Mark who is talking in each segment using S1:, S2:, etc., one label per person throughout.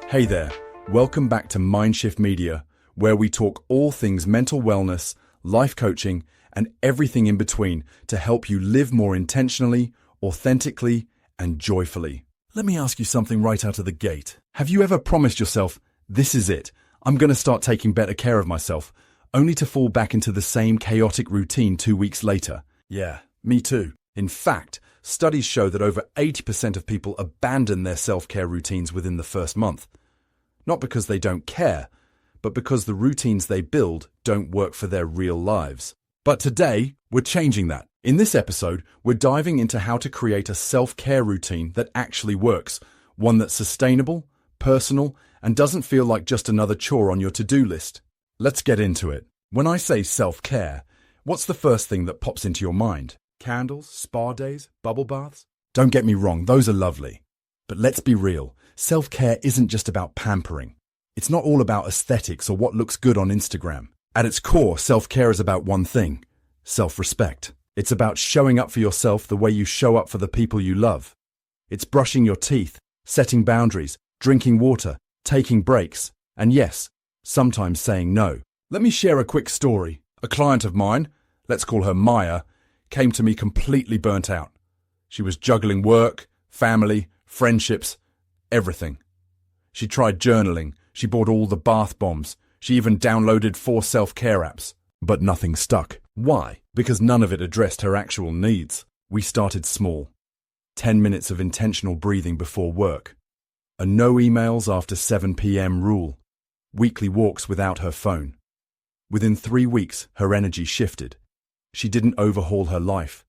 S1: Hey there, welcome back to MindShift Media, where we talk all things mental wellness, life coaching, and everything in between to help you live more intentionally, authentically, and joyfully. Let me ask you something right out of the gate. Have you ever promised yourself, this is it, I'm going to start taking better care of myself, only to fall back into the same chaotic routine 2 weeks later? Yeah, me too. In fact, studies show that over 80% of people abandon their self-care routines within the first month. Not because they don't care, but because the routines they build don't work for their real lives. But today, we're changing that. In this episode, we're diving into how to create a self-care routine that actually works, one that's sustainable, personal, and doesn't feel like just another chore on your to-do list. Let's get into it. When I say self-care, what's the first thing that pops into your mind? Candles, spa days, bubble baths? Don't get me wrong, those are lovely. But let's be real, self-care isn't just about pampering. It's not all about aesthetics or what looks good on Instagram. At its core, self-care is about one thing: self-respect. It's about showing up for yourself the way you show up for the people you love. It's brushing your teeth, setting boundaries, drinking water, taking breaks, and yes, sometimes saying no. Let me share a quick story. A client of mine, let's call her Maya, came to me completely burnt out. She was juggling work, family, friendships, everything. She tried journaling, she bought all the bath bombs, she even downloaded 4 self-care apps. But nothing stuck. Why? Because none of it addressed her actual needs. We started small. 10 minutes of intentional breathing before work. A no emails after 7 p.m. rule. Weekly walks without her phone. Within 3 weeks, her energy shifted. She didn't overhaul her life.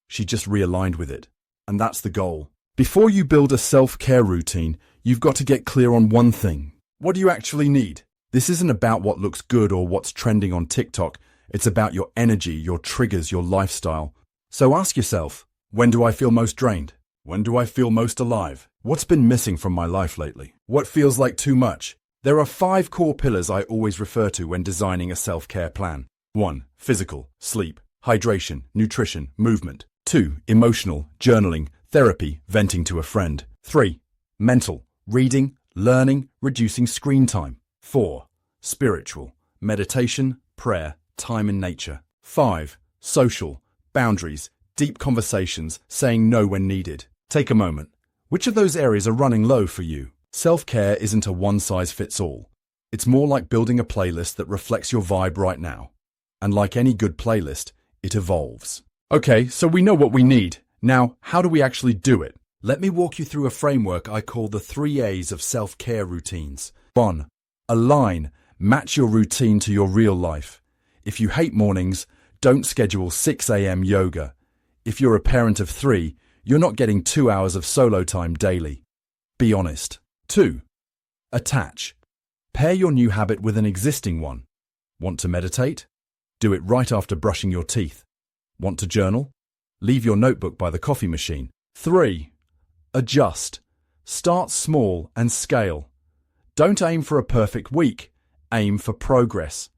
S1: She just realigned with it. And that's the goal. Before you build a self-care routine, you've got to get clear on one thing. What do you actually need? This isn't about what looks good or what's trending on TikTok. It's about your energy, your triggers, your lifestyle. So ask yourself, when do I feel most drained? When do I feel most alive? What's been missing from my life lately? What feels like too much? There are 5 core pillars I always refer to when designing a self-care plan. 1. Physical, sleep, hydration, nutrition, movement. 2. Emotional, journaling, therapy, venting to a friend. 3. Mental, reading, learning, reducing screen time. 4. Spiritual, meditation, prayer, time in nature. 5. Social, boundaries, deep conversations, saying no when needed. Take a moment. Which of those areas are running low for you? Self-care isn't a one-size-fits-all. It's more like building a playlist that reflects your vibe right now. And like any good playlist, it evolves. Okay, so we know what we need. Now, how do we actually do it? Let me walk you through a framework I call the 3 A's of self-care routines. 1. Align. Match your routine to your real life. If you hate mornings, don't schedule 6 a.m. yoga. If you're a parent of 3, you're not getting 2 hours of solo time daily. Be honest. 2. Attach. Pair your new habit with an existing one. Want to meditate? Do it right after brushing your teeth. Want to journal? Leave your notebook by the coffee machine. 3. Adjust. Start small and scale. Don't aim for a perfect week. Aim for progress.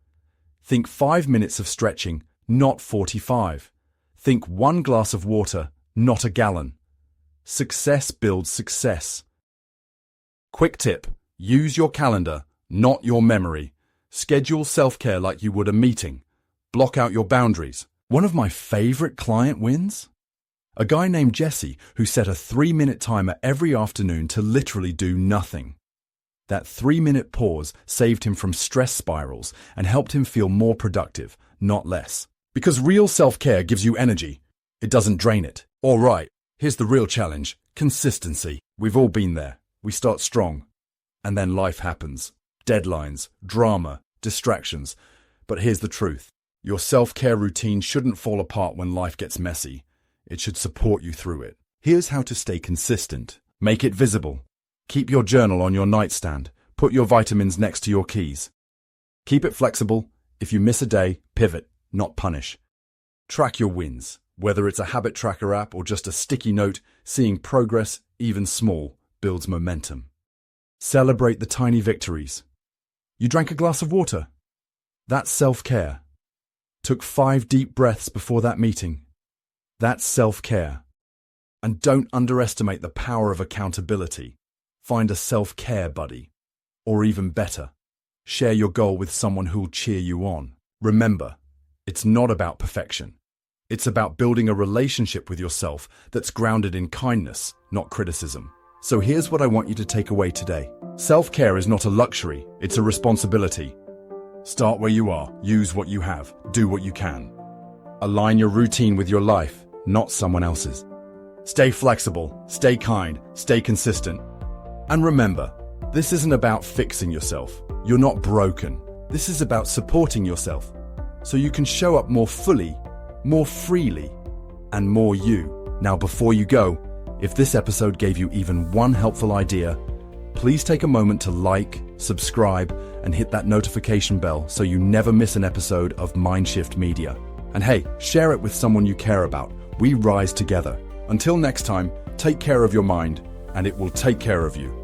S1: Think 5 minutes of stretching, not 45. Think 1 glass of water, not a gallon. Success builds success. Quick tip. Use your calendar, not your memory. Schedule self-care like you would a meeting. Block out your boundaries. One of my favorite client wins? A guy named Jesse who set a 3-minute timer every afternoon to literally do nothing. That 3-minute pause saved him from stress spirals and helped him feel more productive, not less. Because real self-care gives you energy. It doesn't drain it. All right, here's the real challenge: consistency. We've all been there. We start strong, and then life happens. Deadlines, drama, distractions. But here's the truth. Your self-care routine shouldn't fall apart when life gets messy. It should support you through it. Here's how to stay consistent. Make it visible. Keep your journal on your nightstand. Put your vitamins next to your keys. Keep it flexible. If you miss a day, pivot, not punish. Track your wins. Whether it's a habit tracker app or just a sticky note, seeing progress, even small, builds momentum. Celebrate the tiny victories. You drank a glass of water. That's self-care. Took 5 deep breaths before that meeting. That's self-care. And don't underestimate the power of accountability. Find a self-care buddy. Or even better, share your goal with someone who'll cheer you on. Remember, it's not about perfection. It's about building a relationship with yourself that's grounded in kindness, not criticism. So here's what I want you to take away today. Self-care is not a luxury, it's a responsibility. Start where you are, use what you have, do what you can. Align your routine with your life, not someone else's. Stay flexible, stay kind, stay consistent. And remember, this isn't about fixing yourself. You're not broken. This is about supporting yourself so you can show up more fully, more freely, and more you. Now, before you go, if this episode gave you even one helpful idea, please take a moment to like, subscribe, and hit that notification bell so you never miss an episode of MindShift Media. And hey, share it with someone you care about. We rise together. Until next time, take care of your mind, and it will take care of you.